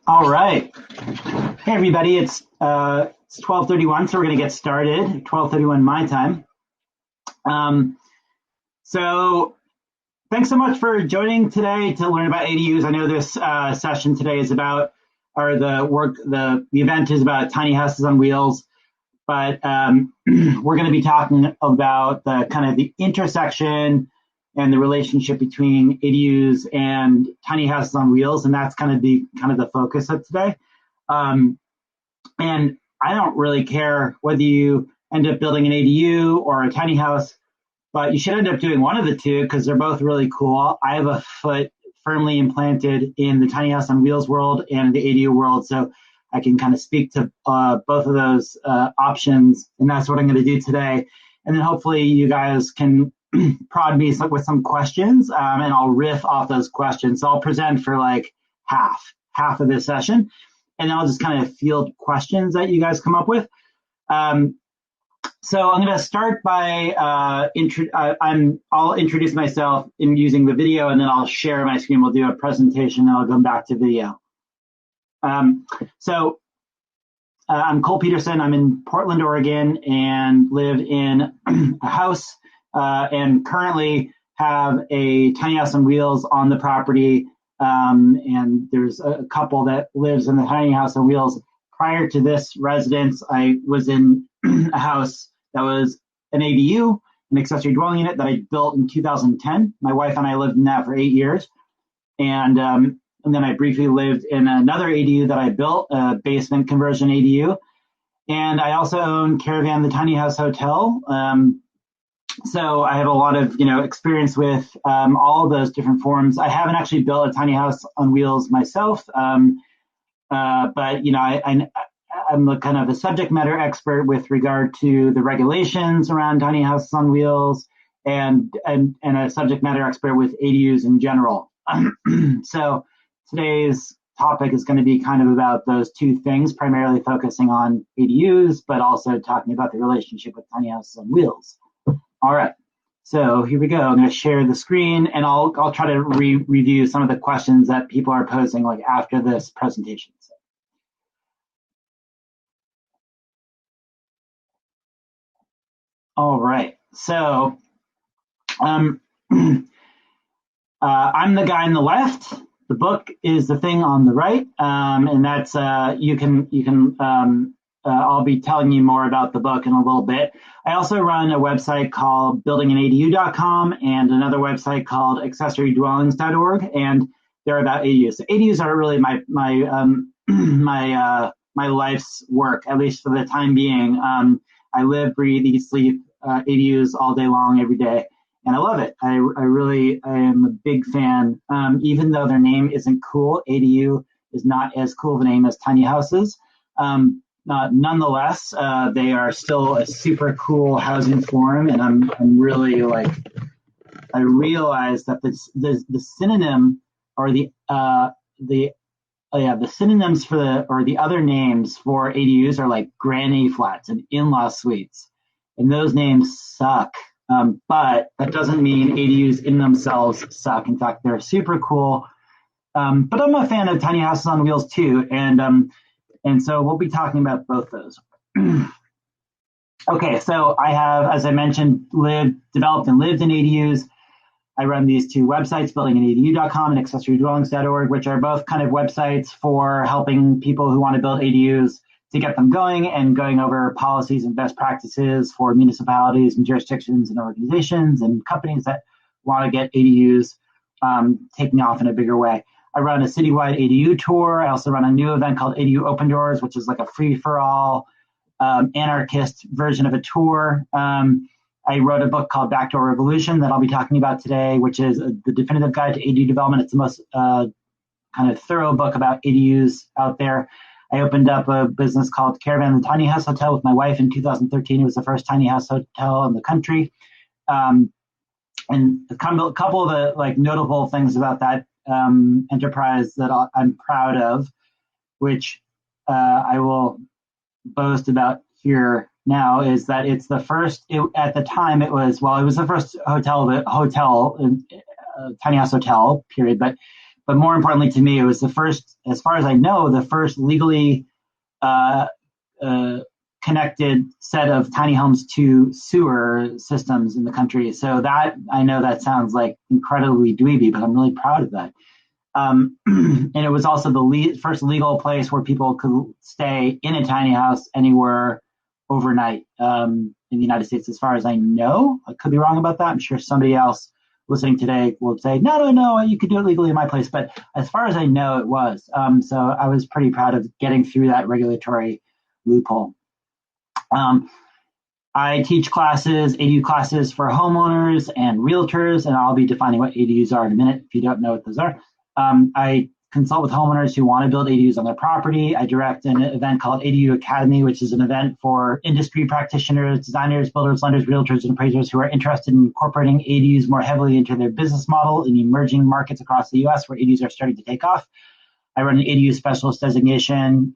All right. Hey, everybody. It's 12:31, so we're going to get started. 12:31 my time. So thanks so much for joining today to learn about ADUs. I know this session today is about, or the event is about tiny houses on wheels, but we're going to be talking about the kind of the intersection and the relationship between ADUs and tiny houses on wheels, and that's kind of the focus of today. And I don't really care whether you end up building an ADU or a tiny house, but you should end up doing one of the two because they're both really cool. I have a foot firmly implanted in the tiny house on wheels world and the ADU world, so I can kind of speak to both of those options, and that's what I'm going to do today. And then hopefully you guys can prod me with some questions, and I'll riff off those questions. So I'll present for like half of this session, and I'll just kind of field questions that you guys come up with. So I'm going to start by I'll introduce myself in using the video, and then I'll share my screen. We'll do a presentation, and I'll go back to video. So I'm Kol Peterson. I'm in Portland, Oregon, and live in a house and currently have a tiny house on wheels on the property. And there's a couple that lives in the tiny house on wheels. Prior to this residence, I was in a house that was an ADU, an accessory dwelling unit that I built in 2010. My wife and I lived in that for 8 years. And then I briefly lived in another ADU that I built, a basement conversion ADU. And I also own Caravan, the tiny house hotel. So I have a lot of, experience with all of those different forms. I haven't actually built a tiny house on wheels myself, but I'm a kind of a subject matter expert with regard to the regulations around tiny houses on wheels, and a subject matter expert with ADUs in general. So today's topic is going to be kind of about those two things, primarily focusing on ADUs, but also talking about the relationship with tiny houses on wheels. All right, so here we go. I'm going to share the screen, and I'll try to review some of the questions that people are posing like after this presentation. So. All right, so I'm the guy on the left. The book is the thing on the right, and that's you can. I'll be telling you more about the book in a little bit. I also run a website called buildinganadu.com and another website called accessorydwellings.org, and they're about ADUs. So ADUs are really my life's work, at least for the time being. I live, breathe, eat, sleep ADUs all day long, every day, and I love it. I am a big fan. Even though their name isn't cool, ADU is not as cool of a name as tiny houses. Nonetheless, they are still a super cool housing form, and I'm really I realize that the synonym or the synonyms for the other names for ADUs are like granny flats and in-law suites, and those names suck. But that doesn't mean ADUs in themselves suck. In fact, they're super cool. But I'm a fan of tiny houses on wheels too, and so we'll be talking about both those. Okay, so I have, as I mentioned, developed and lived in ADUs. I run these two websites, buildinganadu.com and accessorydwellings.org, which are both kind of websites for helping people who want to build ADUs to get them going and going over policies and best practices for municipalities and jurisdictions and organizations and companies that want to get ADUs taking off in a bigger way. I run a citywide ADU tour. I also run a new event called ADU Open Doors, which is like a free-for-all anarchist version of a tour. I wrote a book called Backdoor Revolution that I'll be talking about today, which is the definitive guide to ADU development. It's the most kind of thorough book about ADUs out there. I opened up a business called Caravan, the tiny house hotel with my wife in 2013. It was the first tiny house hotel in the country. And a couple of the notable things about that enterprise that I'm proud of, which I will boast about here now, is that it's the first. At the time, it was the first tiny house hotel, period. But but more importantly to me, it was the first, as far as I know, the first legally connected set of tiny homes to sewer systems in the country. So that, I know that sounds like incredibly dweeby, but I'm really proud of that. And it was also the first legal place where people could stay in a tiny house anywhere overnight in the United States, as far as I know. I could be wrong about that. I'm sure somebody else listening today will say, no, you could do it legally in my place. But as far as I know, it was. So I was pretty proud of getting through that regulatory loophole. I teach classes, ADU classes for homeowners and realtors, and I'll be defining what ADUs are in a minute if you don't know what those are. I consult with homeowners who want to build ADUs on their property. I direct an event called ADU Academy, which is an event for industry practitioners, designers, builders, lenders, realtors, and appraisers who are interested in incorporating ADUs more heavily into their business model in emerging markets across the U.S. where ADUs are starting to take off. I run an ADU specialist designation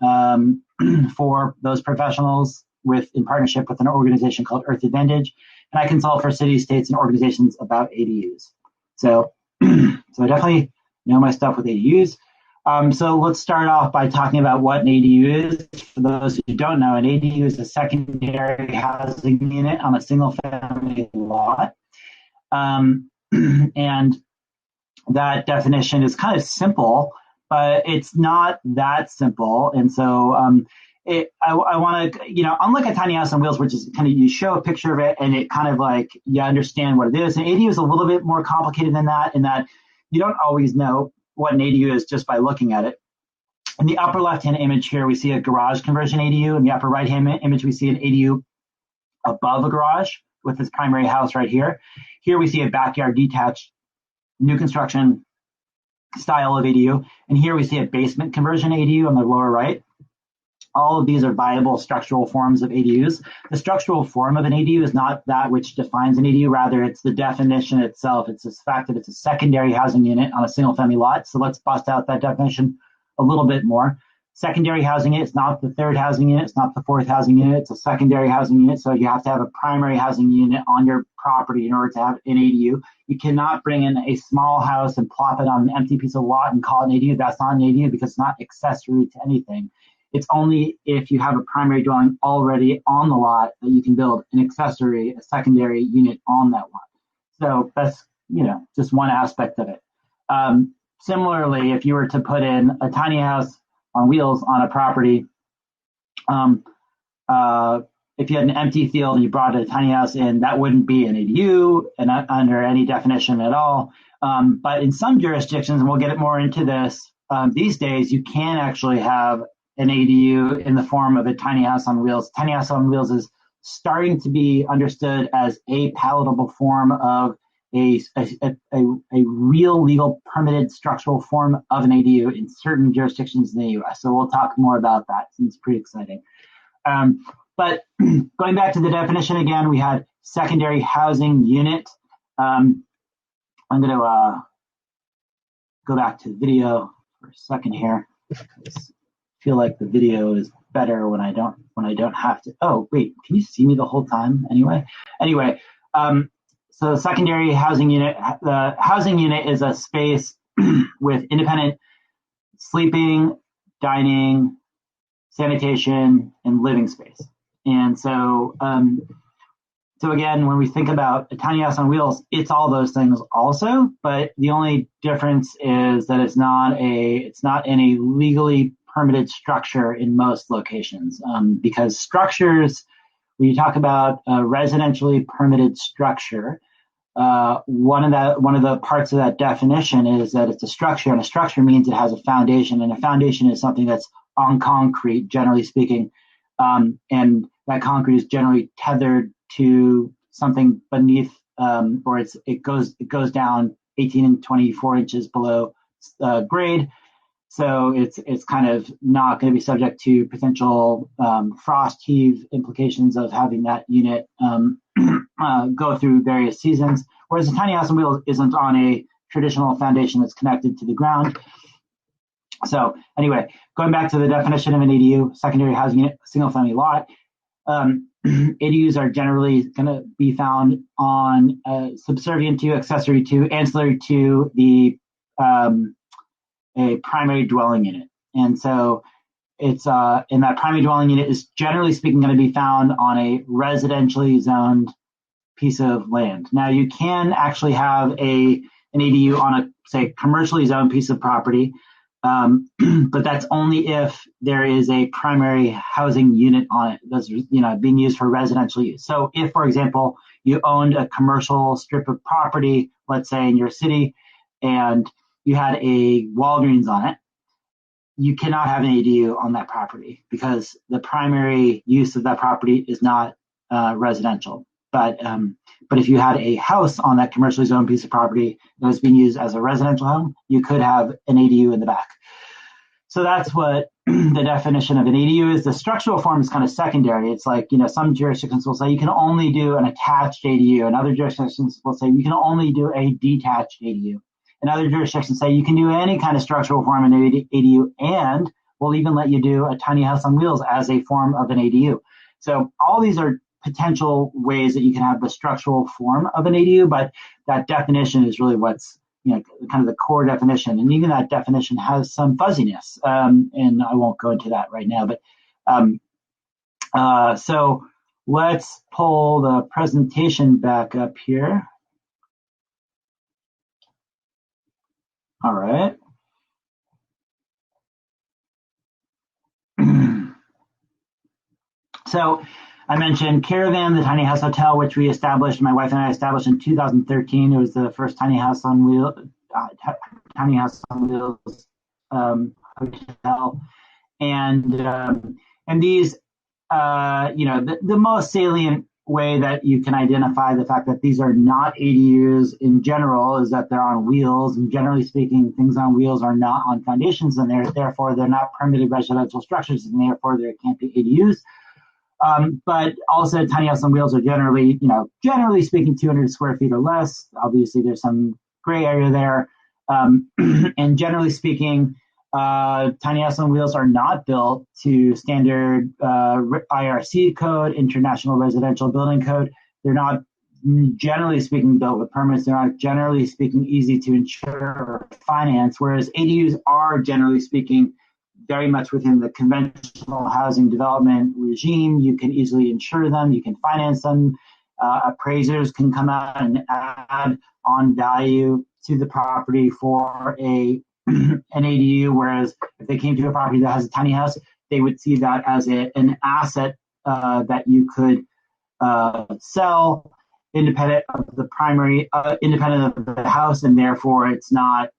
for those professionals in partnership with an organization called Earth Advantage, and I consult for cities, states, and organizations about ADUs. So I definitely know my stuff with ADUs. So let's start off by talking about what an ADU is. For those who don't know, an ADU is a secondary housing unit on a single-family lot. And that definition is kind of simple, but it's not that simple. And so I want to, unlike a tiny house on wheels, which is kind of, you show a picture of it and it kind of like, you understand what it is. An ADU is a little bit more complicated than that, in that you don't always know what an ADU is just by looking at it. In the upper left-hand image here, we see a garage conversion ADU. In the upper right-hand image, we see an ADU above a garage with its primary house right here. Here we see a backyard detached new construction style of ADU. And here we see a basement conversion ADU on the lower right. All of these are viable structural forms of ADUs. The structural form of an ADU is not that which defines an ADU. Rather, it's the definition itself. It's the fact that it's a secondary housing unit on a single-family lot. So let's bust out that definition a little bit more. Secondary housing unit is not the third housing unit. It's not the fourth housing unit. It's a secondary housing unit. So you have to have a primary housing unit on your property in order to have an ADU. You cannot bring in a small house and plop it on an empty piece of lot and call it an ADU. That's not an ADU because it's not accessory to anything. It's only if you have a primary dwelling already on the lot that you can build an accessory, a secondary unit on that lot. So that's, just one aspect of it. Similarly, if you were to put in a tiny house on wheels on a property, if you had an empty field and you brought a tiny house in, that wouldn't be an ADU and under any definition at all. But in some jurisdictions, and we'll get more into this, these days, you can actually have an ADU in the form of a tiny house on wheels. Tiny house on wheels is starting to be understood as a palatable form of a real legal permitted structural form of an ADU in certain jurisdictions in the U.S. So we'll talk more about that. It's pretty exciting. But going back to the definition again, we had secondary housing unit. I'm going to go back to the video for a second here. I feel like the video is better when I don't have to. Oh, wait, can you see me the whole time anyway? So secondary housing unit, the housing unit is a space with independent sleeping, dining, sanitation, and living space. And so, so again, when we think about a tiny house on wheels, it's all those things also, but the only difference is that it's not in a legally permitted structure in most locations, because structures, when you talk about a residentially permitted structure, one of the parts of that definition is that it's a structure, and a structure means it has a foundation, and a foundation is something that's on concrete, generally speaking, and that concrete is generally tethered to something beneath, or it goes down 18 and 24 inches below grade. So it's kind of not going to be subject to potential frost heave implications of having that unit go through various seasons, whereas a tiny house on wheels isn't on a traditional foundation that's connected to the ground. So anyway, going back to the definition of an ADU, secondary housing unit, single-family lot, ADUs are generally going to be found on subservient to, accessory to, ancillary to the a primary dwelling unit. And so it's in that primary dwelling unit is generally speaking going to be found on a residentially zoned piece of land. Now you can actually have an ADU on a, say, commercially zoned piece of property, but that's only if there is a primary housing unit on it that's being used for residential use. So if, for example, you owned a commercial strip of property, let's say in your city, and you had a Walgreens on it, you cannot have an ADU on that property because the primary use of that property is not residential. But if you had a house on that commercially zoned piece of property that was being used as a residential home, you could have an ADU in the back. So that's what the definition of an ADU is. The structural form is kind of secondary. It's like, some jurisdictions will say you can only do an attached ADU, and other jurisdictions will say you can only do a detached ADU. And other jurisdictions say you can do any kind of structural form in an ADU, and we'll even let you do a tiny house on wheels as a form of an ADU. So all these are potential ways that you can have the structural form of an ADU, but that definition is really what's kind of the core definition. And even that definition has some fuzziness, and I won't go into that right now. But so let's pull the presentation back up here. All right. So I mentioned Caravan, the tiny house hotel, which my wife and I established in 2013. It was the first tiny house on wheels hotel, and these, the most salient way that you can identify the fact that these are not ADUs in general is that they're on wheels, and generally speaking, things on wheels are not on foundations, and therefore they're not permitted residential structures, and therefore there can't be ADUs. But also tiny house on wheels are generally speaking 200 square feet or less. Obviously there's some gray area there. And generally speaking, tiny house on wheels are not built to standard IRC code, International Residential Building Code. They're not generally speaking built with permits. They're not generally speaking easy to insure or finance, whereas ADUs are generally speaking very much within the conventional housing development regime. You can easily insure them, you can finance them, appraisers can come out and add on value to the property for an ADU, whereas if they came to a property that has a tiny house, they would see that as an asset that you could sell independent of the house, and therefore it's not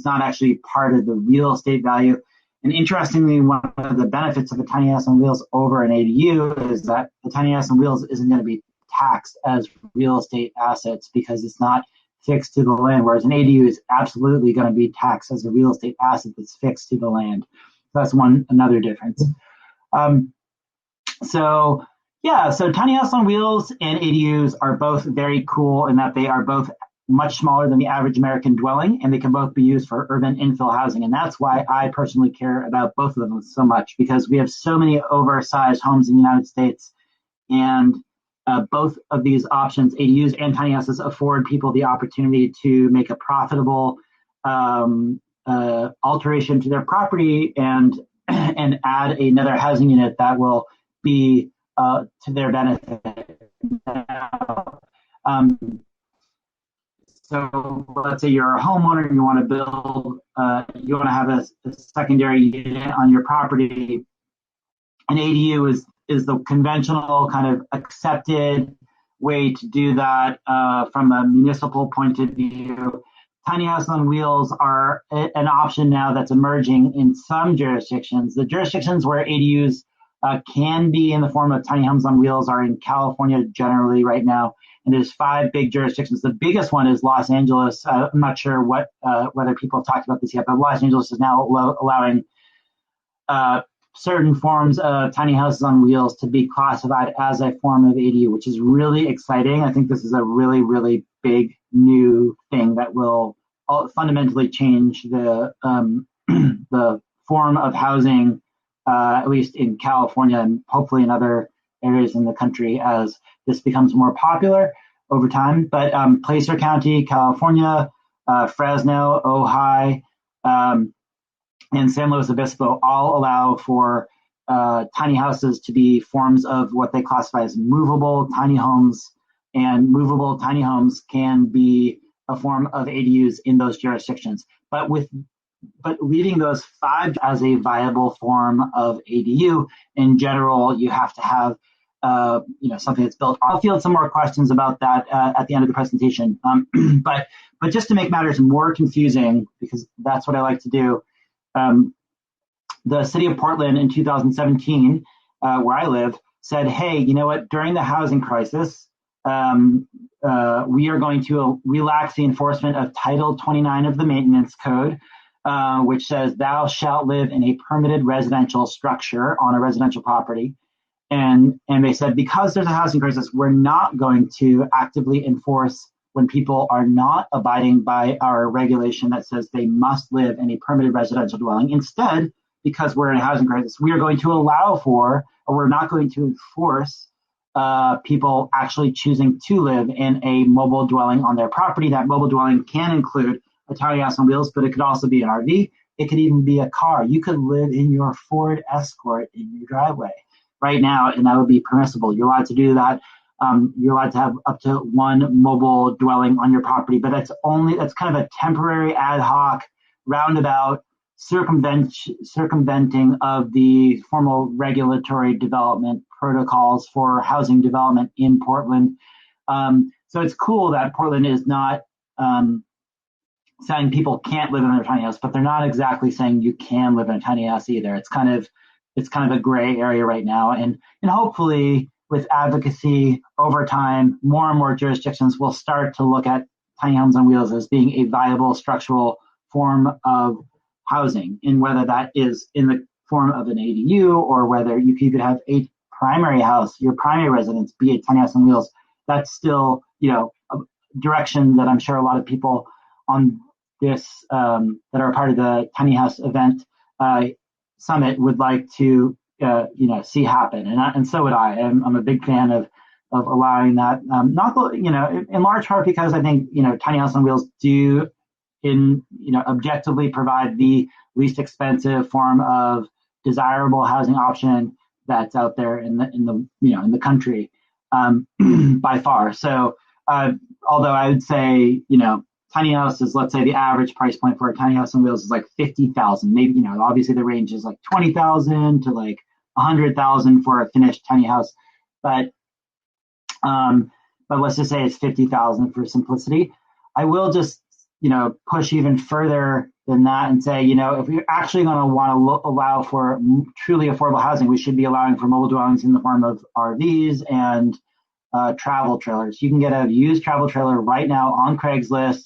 actually part of the real estate value. And interestingly, one of the benefits of a tiny house on wheels over an ADU is that the tiny house on wheels isn't going to be taxed as real estate assets because it's not fixed to the land, whereas an ADU is absolutely going to be taxed as a real estate asset that's fixed to the land. So that's another difference. So tiny house on wheels and ADUs are both very cool in that they are both much smaller than the average American dwelling, and they can both be used for urban infill housing. And that's why I personally care about both of them so much, because we have so many oversized homes in the United States, and both of these options, ADUs and tiny houses, afford people the opportunity to make a profitable alteration to their property and add another housing unit that will be to their benefit. So let's say you're a homeowner and you want to have a secondary unit on your property. An ADU is the conventional kind of accepted way to do that from a municipal point of view. Tiny house on wheels are an option now that's emerging in some jurisdictions. The jurisdictions where ADUs can be in the form of tiny homes on wheels are in California generally right now. And there's 5 big jurisdictions. The biggest one is Los Angeles. I'm not sure whether people have talked about this yet, but Los Angeles is now allowing certain forms of tiny houses on wheels to be classified as a form of ADU, which is really exciting. I think this is a really, really big new thing that will fundamentally change the the form of housing, at least in California and hopefully in other areas in the country as this becomes more popular over time. But Placer County, California, Fresno, Ojai, and San Luis Obispo all allow for tiny houses to be forms of what they classify as movable tiny homes, and movable tiny homes can be a form of ADUs in those jurisdictions. But leaving those five as a viable form of ADU, in general, you have to have something that's built. I'll field some more questions about that at the end of the presentation. But just to make matters more confusing, because that's what I like to do, the city of Portland in 2017, where I live, said, hey, you know what, during the housing crisis, we are going to relax the enforcement of Title 29 of the Maintenance Code, which says thou shalt live in a permitted residential structure on a residential property. And they said, because there's a housing crisis, we're not going to actively enforce when people are not abiding by our regulation that says they must live in a permitted residential dwelling. Instead, because we're in a housing crisis, we are going to allow for, or we're not going to enforce people actually choosing to live in a mobile dwelling on their property. That mobile dwelling can include a tiny house on wheels, but it could also be an RV. It could even be a car. You could live in your Ford Escort in your driveway right now, and that would be permissible. You're allowed to do that. You're allowed to have up to one mobile dwelling on your property, but that's kind of a temporary, ad hoc, roundabout circumventing of the formal regulatory development protocols for housing development in Portland. So it's cool that Portland is not saying people can't live in a tiny house, but they're not exactly saying you can live in a tiny house either. It's kind of a gray area right now, and hopefully with advocacy over time, more and more jurisdictions will start to look at tiny homes on wheels as being a viable structural form of housing, and whether that is in the form of an ADU or whether you could even have a primary house, your primary residence, be a tiny house on wheels. That's still, a direction that I'm sure a lot of people on this that are a part of the tiny house event summit would like to see happen, and so would I. I'm a big fan of allowing that. Not in large part because I think tiny house on wheels do objectively provide the least expensive form of desirable housing option that's out there in the country by far. So although I would say tiny houses, let's say the average price point for a tiny house on wheels is like $50,000. Maybe obviously the range is like $20,000 to like $100,000 for a finished tiny house, but let's just say it's $50,000 for simplicity. I will just push even further than that and say, if we're actually going to want to allow for truly affordable housing, we should be allowing for mobile dwellings in the form of RVs and travel trailers. You can get a used travel trailer right now on Craigslist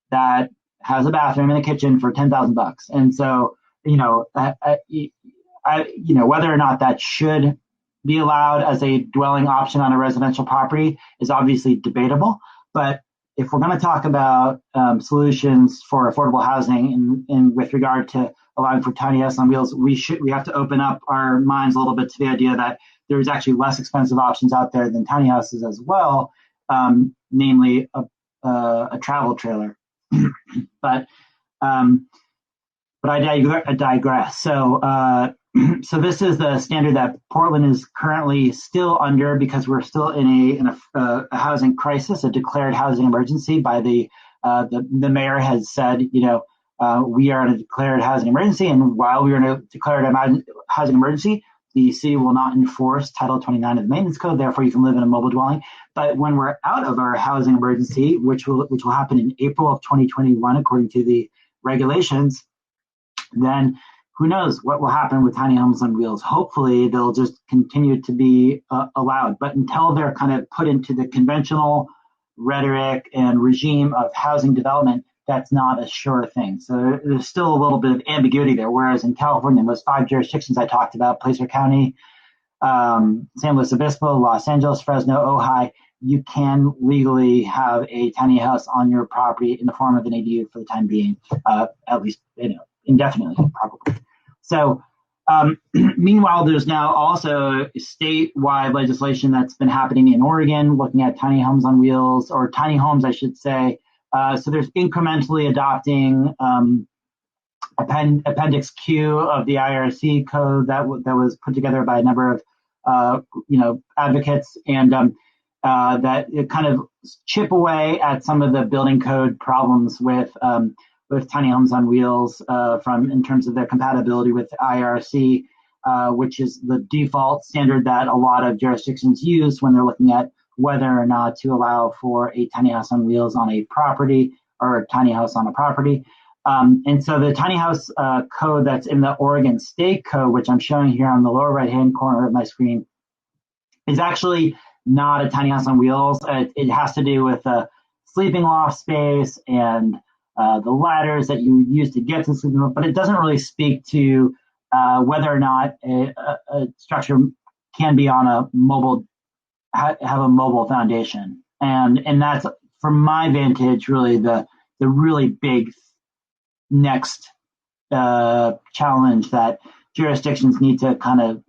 that has a bathroom and a kitchen for $10,000. And so, whether or not that should be allowed as a dwelling option on a residential property is obviously debatable. But if we're going to talk about solutions for affordable housing and with regard to allowing for tiny house on wheels, we have to open up our minds a little bit to the idea that there's actually less expensive options out there than tiny houses as well, namely a travel trailer. But I digress. So this is the standard that Portland is currently still under because we're still in a housing crisis, a declared housing emergency. By the mayor has said, we are in a declared housing emergency, and while we are in a declared housing emergency, the city will not enforce Title 29 of the Maintenance Code. Therefore, you can live in a mobile dwelling. But when we're out of our housing emergency, which will happen in April of 2021, according to the regulations, then who knows what will happen with tiny homes on wheels. Hopefully, they'll just continue to be allowed. But until they're kind of put into the conventional rhetoric and regime of housing development, that's not a sure thing. So there's still a little bit of ambiguity there. Whereas in California, those 5 jurisdictions I talked about, Placer County, San Luis Obispo, Los Angeles, Fresno, Ojai, you can legally have a tiny house on your property in the form of an ADU for the time being, at least indefinitely, probably. So meanwhile, there's now also statewide legislation that's been happening in Oregon, looking at tiny homes on wheels, or tiny homes, I should say. So there's incrementally adopting Appendix Q of the IRC code that was put together by a number of advocates, and that it kind of chip away at some of the building code problems with tiny homes on wheels from in terms of their compatibility with IRC, which is the default standard that a lot of jurisdictions use when they're looking at whether or not to allow for a tiny house on wheels on a property or a tiny house on a property. And so the tiny house code that's in the Oregon State Code, which I'm showing here on the lower right-hand corner of my screen, is actually not a tiny house on wheels. It has to do with the sleeping loft space and the ladders that you use to get to the sleeping loft, but it doesn't really speak to whether or not a structure can be on a mobile, have a mobile foundation. And that's, from my vantage, really the really big next challenge that jurisdictions need to kind of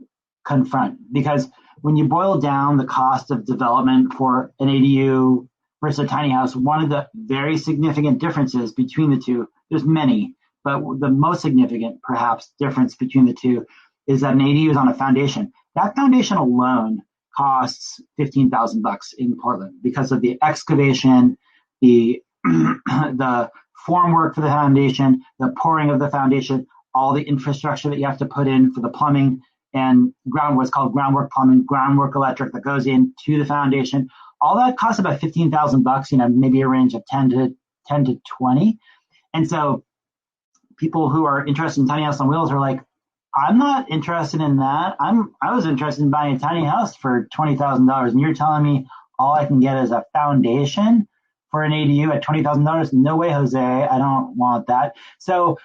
confront. Because when you boil down the cost of development for an ADU versus a tiny house, one of the very significant differences between the two, there's many, but the most significant perhaps difference between the two is that an ADU is on a foundation. That foundation alone costs $15,000 in Portland because of the excavation, the the form work for the foundation, the pouring of the foundation, all the infrastructure that you have to put in for the plumbing and what's called groundwork plumbing, groundwork electric that goes into the foundation. All that costs about $15,000, maybe a range of 10 to 20. And so people who are interested in tiny house on wheels are like, I'm not interested in that. I was interested in buying a tiny house for $20,000, and you're telling me all I can get is a foundation for an ADU at $20,000? No way, Jose. I don't want that. So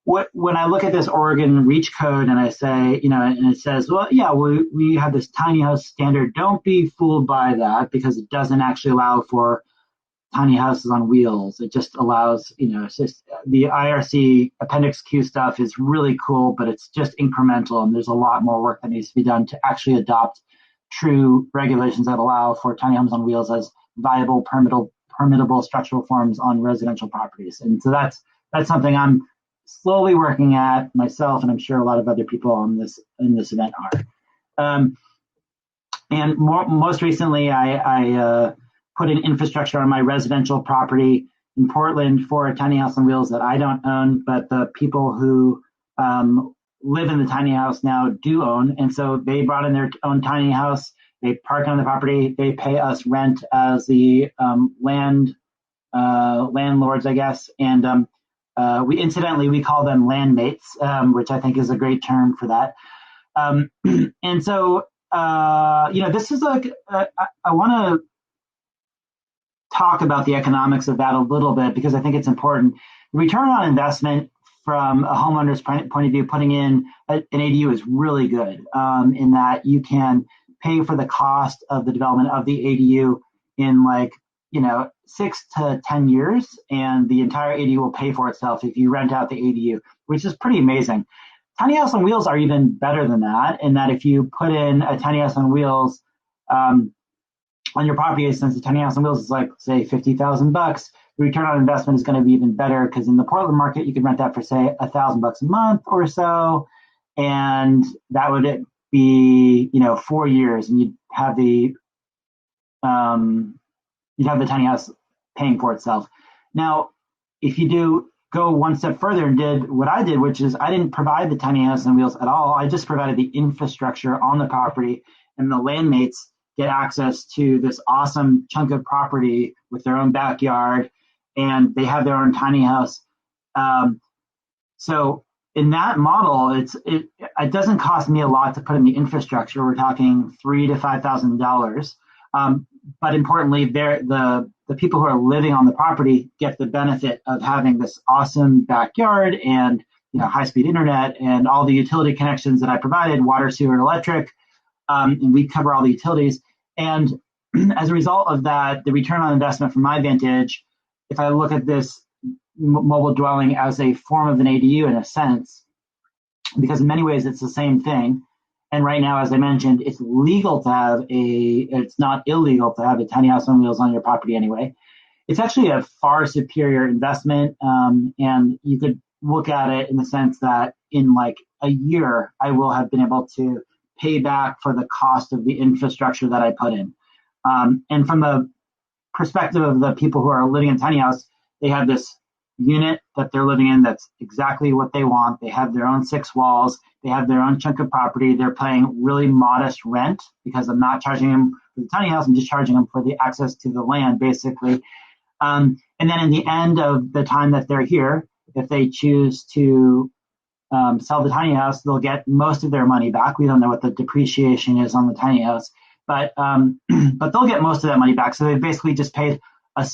when I look at this Oregon REACH code and I say, and it says, well, yeah, we have this tiny house standard. Don't be fooled by that because it doesn't actually allow for tiny houses on wheels. It just allows, it's just the IRC Appendix Q stuff is really cool, but it's just incremental, and there's a lot more work that needs to be done to actually adopt true regulations that allow for tiny homes on wheels as viable, permittable structural forms on residential properties. And so that's something I'm slowly working at myself, and I'm sure a lot of other people in this event are. And most recently, I put in infrastructure on my residential property in Portland for a tiny house on wheels that I don't own, but the people who live in the tiny house now do own. And so they brought in their own tiny house. They park on the property. They pay us rent as the landlords, I guess. And we call them landmates, which I think is a great term for that. And so, this is like, I want to talk about the economics of that a little bit because I think it's important. The return on investment from a homeowner's point of view, putting in an ADU is really good in that you can pay for the cost of the development of the ADU in 6 to 10 years, and the entire ADU will pay for itself if you rent out the ADU, which is pretty amazing. Tiny house on wheels are even better than that, in that if you put in a tiny house on wheels on your property, since the tiny house on wheels is say $50,000, the return on investment is going to be even better because in the Portland market you could rent that for say $1,000 a month or so, and that would be 4 years, and you'd have the tiny house paying for itself. Now, if you go one step further and did what I did, which is I didn't provide the tiny house on wheels at all. I just provided the infrastructure on the property, and the landmates get access to this awesome chunk of property with their own backyard, and they have their own tiny house. So in that model, it doesn't cost me a lot to put in the infrastructure. We're talking $3,000 to $5,000. But importantly, the people who are living on the property get the benefit of having this awesome backyard and high-speed internet and all the utility connections that I provided, water, sewer, and electric. And we cover all the utilities. And as a result of that, the return on investment from my vantage, if I look at this mobile dwelling as a form of an ADU in a sense, because in many ways it's the same thing. And right now, as I mentioned, it's not illegal to have a tiny house on wheels on your property anyway. It's actually a far superior investment. And you could look at it in the sense that in like a year, I will have been able to pay back for the cost of the infrastructure that I put in. And from the perspective of the people who are living in tiny house, they have this unit that they're living in that's exactly what they want. They have their own 6 walls. They have their own chunk of property. They're paying really modest rent because I'm not charging them for the tiny house. I'm just charging them for the access to the land, basically. And then in the end of the time that they're here, if they choose to sell the tiny house, they'll get most of their money back. We don't know what the depreciation is on the tiny house, but they'll get most of that money back. So they basically just paid a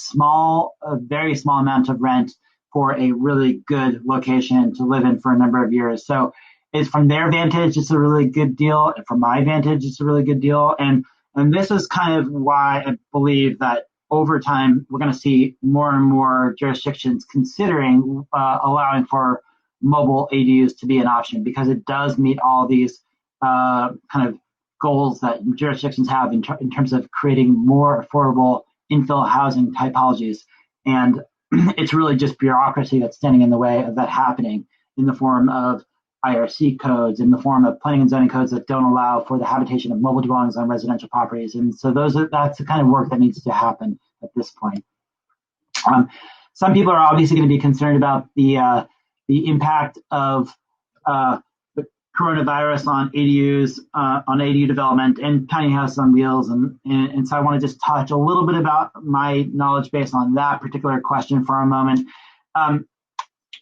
very small amount of rent for a really good location to live in for a number of years. So it's from their vantage, it's a really good deal. And from my vantage, it's a really good deal. And this is kind of why I believe that over time, we're going to see more and more jurisdictions considering allowing for mobile ADUs to be an option, because it does meet all these kind of goals that jurisdictions have in terms of creating more affordable infill housing typologies. And it's really just bureaucracy that's standing in the way of that happening in the form of IRC codes, in the form of planning and zoning codes that don't allow for the habitation of mobile dwellings on residential properties. And so that's the kind of work that needs to happen at this point. Some people are obviously going to be concerned about the impact of the coronavirus on ADUs, on ADU development and tiny houses on wheels. And so I want to just touch a little bit about my knowledge base on that particular question for a moment.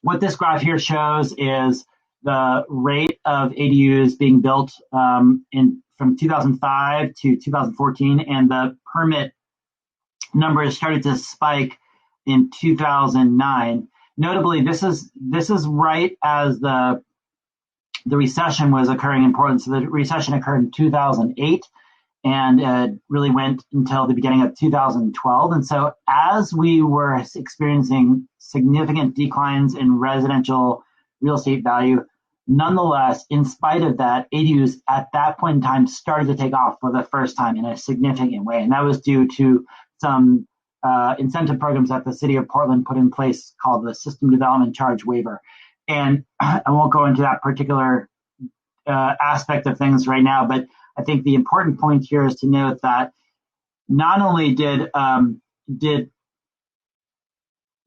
What this graph here shows is the rate of ADUs being built from 2005 to 2014, and the permit numbers started to spike in 2009. Notably, this is right as the recession was occurring in Portland. So the recession occurred in 2008 and really went until the beginning of 2012. And so as we were experiencing significant declines in residential real estate value, nonetheless, in spite of that, ADUs at that point in time started to take off for the first time in a significant way. And that was due to some incentive programs that the city of Portland put in place called the System Development Charge Waiver. And I won't go into that particular aspect of things right now, but I think the important point here is to note that not only did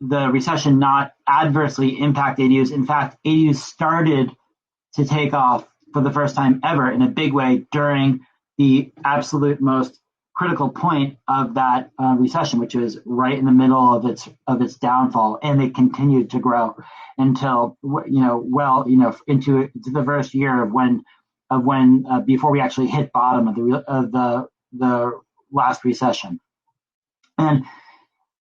the recession not adversely impact ADUs, in fact, ADUs started to take off for the first time ever in a big way during the absolute most critical point of that recession, which was right in the middle of its downfall, and it continued to grow until into the first year of when before we actually hit bottom of the last recession. And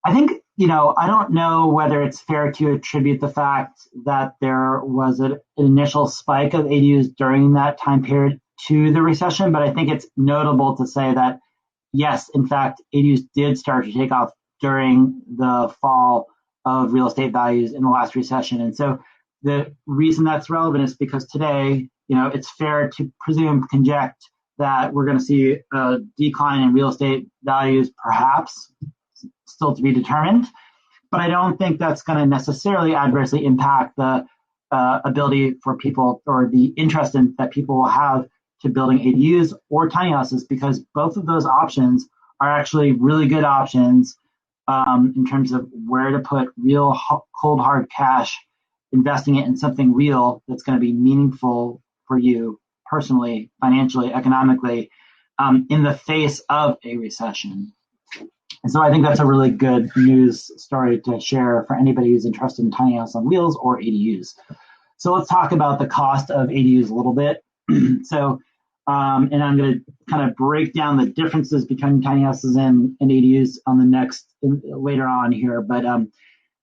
I think I don't know whether it's fair to attribute the fact that there was an initial spike of ADUs during that time period to the recession, but I think it's notable to say that yes, in fact, ADUs did start to take off during the fall of real estate values in the last recession. And so the reason that's relevant is because today, it's fair to conject that we're going to see a decline in real estate values, perhaps still to be determined. But I don't think that's going to necessarily adversely impact the ability for people or the interest that people will have to building ADUs or tiny houses, because both of those options are actually really good options in terms of where to put real cold hard cash, investing it in something real that's going to be meaningful for you personally, financially, economically, in the face of a recession. And so I think that's a really good news story to share for anybody who's interested in tiny house on wheels or ADUs. So let's talk about the cost of ADUs a little bit. So, and I'm going to kind of break down the differences between tiny houses and ADUs on the later on here. But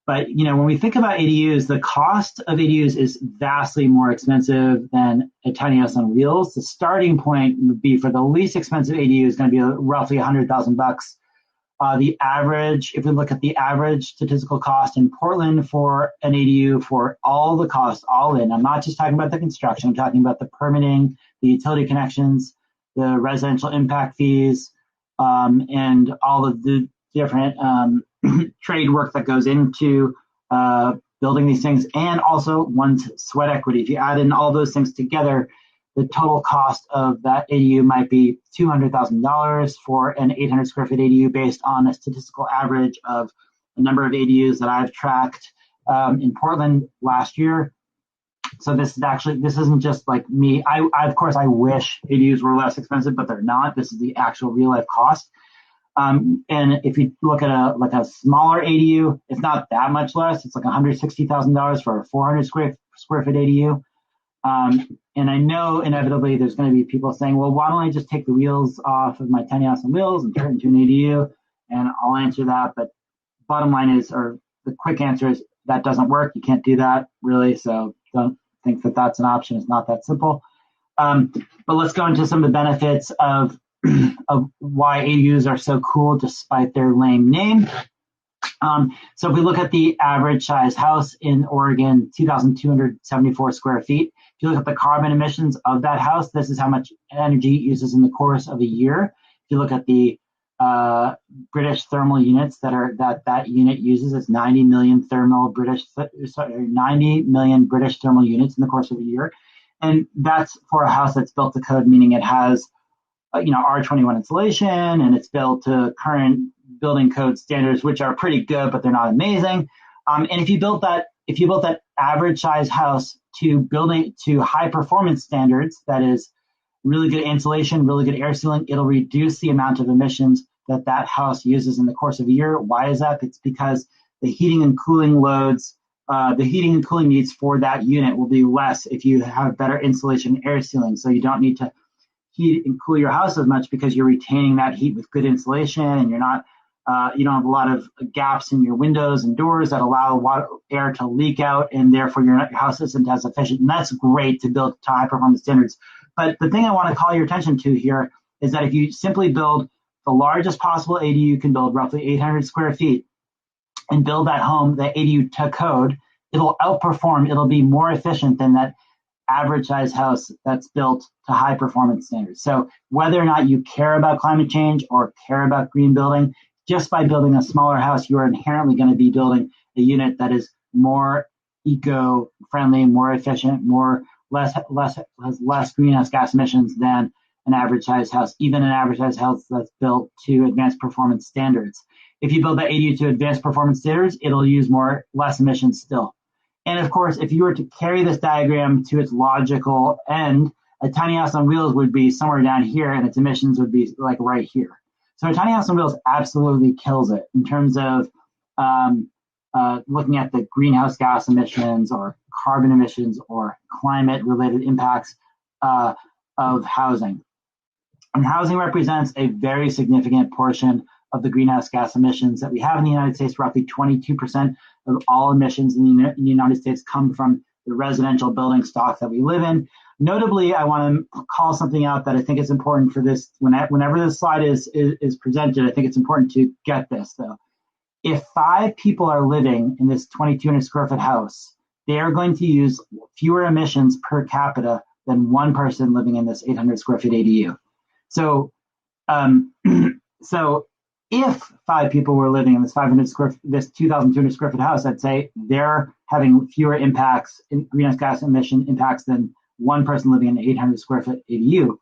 when we think about ADUs, the cost of ADUs is vastly more expensive than a tiny house on wheels. The starting point would be for the least expensive ADU is going to be roughly $100,000. The average, if we look at the average statistical cost in Portland for an ADU for all the costs, all in, I'm not just talking about the construction, I'm talking about the permitting, the utility connections, the residential impact fees, and all of the different trade work that goes into building these things, and also one's sweat equity. If you add in all those things together, the total cost of that ADU might be $200,000 for an 800 square foot ADU based on a statistical average of the number of ADUs that I've tracked in Portland last year. So this isn't just like me. Of course, I wish ADUs were less expensive, but they're not. This is the actual real life cost. And if you look at a smaller ADU, it's not that much less. It's like $160,000 for a 400 square foot ADU. And I know inevitably there's going to be people saying, well, why don't I just take the wheels off of my tiny house on wheels and turn it into an ADU? And I'll answer that. But bottom line is, or the quick answer is, that doesn't work. You can't do that really. So don't think that that's an option. It's not that simple. But let's go into some of the benefits of why ADUs are so cool despite their lame name. So if we look at the average size house in Oregon, 2,274 square feet. If you look at the carbon emissions of that house, this is how much energy it uses in the course of a year. If you look at the British thermal units that unit uses, it's 90 million British thermal units in the course of a year. And that's for a house that's built to code, meaning it has R21 insulation, and it's built to current building code standards, which are pretty good, but they're not amazing. And if you built that average size house to high performance standards, that is really good insulation, really good air sealing, it'll reduce the amount of emissions that house uses in the course of a year. Why is that? It's because the heating and cooling loads, the heating and cooling needs for that unit will be less if you have better insulation and air sealing. So you don't need to heat and cool your house as much because you're retaining that heat with good insulation, and you don't have a lot of gaps in your windows and doors that allow air to leak out, and therefore your house isn't as efficient. And that's great to build to high performance standards. But the thing I want to call your attention to here is that if you simply build the largest possible ADU you can build, roughly 800 square feet, and build that home, the ADU to code, it'll outperform, it'll be more efficient than that average size house that's built to high performance standards. So whether or not you care about climate change or care about green building, just by building a smaller house, you are inherently going to be building a unit that is more eco-friendly, more efficient, has less greenhouse gas emissions than an average size house, even an average size house that's built to advanced performance standards. If you build the ADU to advanced performance standards, it'll use less emissions still. And of course, if you were to carry this diagram to its logical end, a tiny house on wheels would be somewhere down here, and its emissions would be like right here. So a tiny house on wheels absolutely kills it in terms of looking at the greenhouse gas emissions or carbon emissions or climate-related impacts of housing. And housing represents a very significant portion of the greenhouse gas emissions that we have in the United States. Roughly 22% of all emissions in the United States come from the residential building stock that we live in. Notably, I want to call something out that I think is important for this. Whenever this slide is presented, I think it's important to get this, though. If 5 people are living in this 2,200 square foot house, they are going to use fewer emissions per capita than one person living in this 800 square foot ADU. So, so if 5 people were living in this 2,200 square foot house, I'd say they're having fewer impacts in greenhouse gas emission impacts than one person living in an 800 square foot ADU.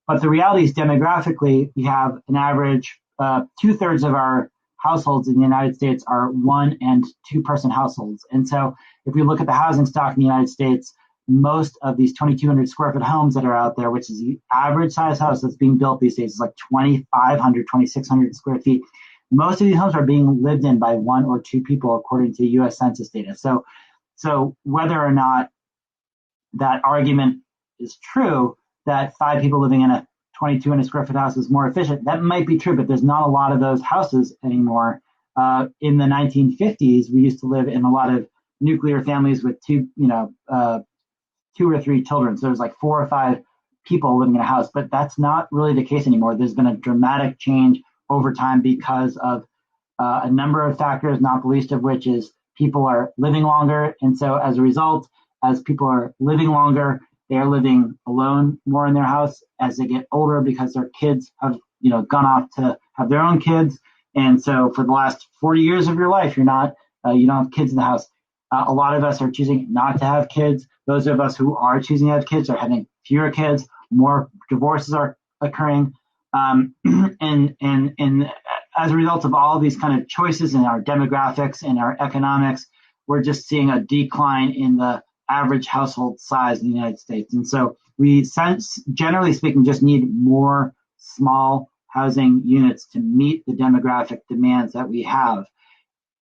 But the reality is, demographically, we have an average 2/3 of our households in the United States are 1- and 2-person households. And so if we look at the housing stock in the United States, most of these 2,200 square foot homes that are out there, which is the average size house that's being built these days, is like 2,500, 2,600 square feet. Most of these homes are being lived in by 1 or 2 people, according to U.S. Census data. So whether or not that argument is true, that 5 people living in a 2,200 square foot house is more efficient, that might be true, but there's not a lot of those houses anymore. In the 1950s, we used to live in a lot of nuclear families with 2 or 3 children. So there's like 4 or 5 people living in a house, but that's not really the case anymore. There's been a dramatic change over time because of a number of factors, not the least of which is people are living longer. And so as a result, as people are living longer, they are living alone more in their house as they get older because their kids have, gone off to have their own kids. And so for the last 40 years of your life, you don't have kids in the house. A lot of us are choosing not to have kids. Those of us who are choosing to have kids are having fewer kids. More divorces are occurring. And as a result of all of these kind of choices in our demographics and our economics, we're just seeing a decline in the average household size in the United States. And so we, generally speaking, just need more small housing units to meet the demographic demands that we have.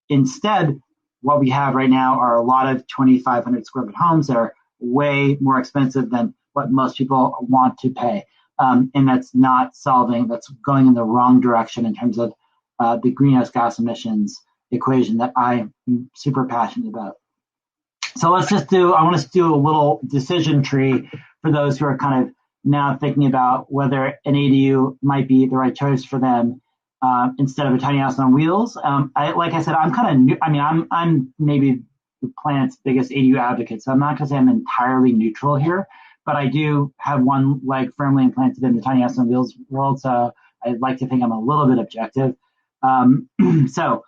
Instead, what we have right now are a lot of 2,500 square foot homes that are way more expensive than what most people want to pay. And that's not solving, that's going in the wrong direction in terms of the greenhouse gas emissions equation that I'm super passionate about. So I want us to do a little decision tree for those who are kind of now thinking about whether an ADU might be the right choice for them instead of a tiny house on wheels. Like I said, I'm kind of new. I mean, I'm maybe the planet's biggest ADU advocate, so I'm not going to say I'm entirely neutral here, but I do have one leg firmly implanted in the tiny house on wheels world, so I'd like to think I'm a little bit objective. So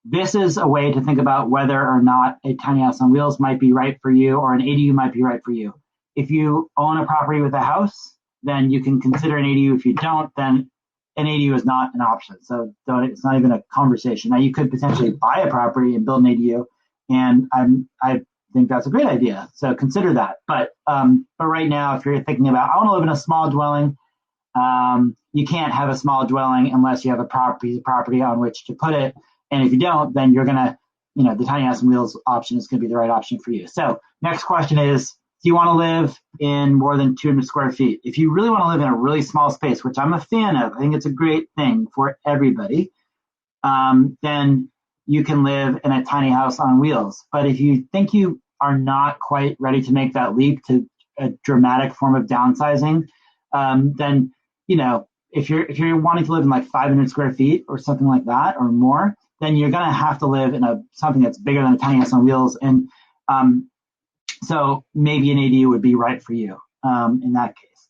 this is a way to think about whether or not a tiny house on wheels might be right for you or an ADU might be right for you. If you own a property with a house, then you can consider an ADU. If you don't, then an ADU is not an option. So it's not even a conversation. Now you could potentially buy a property and build an ADU, and I think that's a great idea. So consider that. But right now, if you're thinking about, I want to live in a small dwelling, you can't have a small dwelling unless you have a piece of property on which to put it. And if you don't, then you're going to, the tiny house on wheels option is going to be the right option for you. So next question is, do you want to live in more than 200 square feet? If you really want to live in a really small space, which I'm a fan of, I think it's a great thing for everybody, then you can live in a tiny house on wheels. But if you think you are not quite ready to make that leap to a dramatic form of downsizing, then, if you're wanting to live in like 500 square feet or something like that or more, then you're going to have to live in something that's bigger than a tiny house on wheels. And so maybe an ADU would be right for you in that case.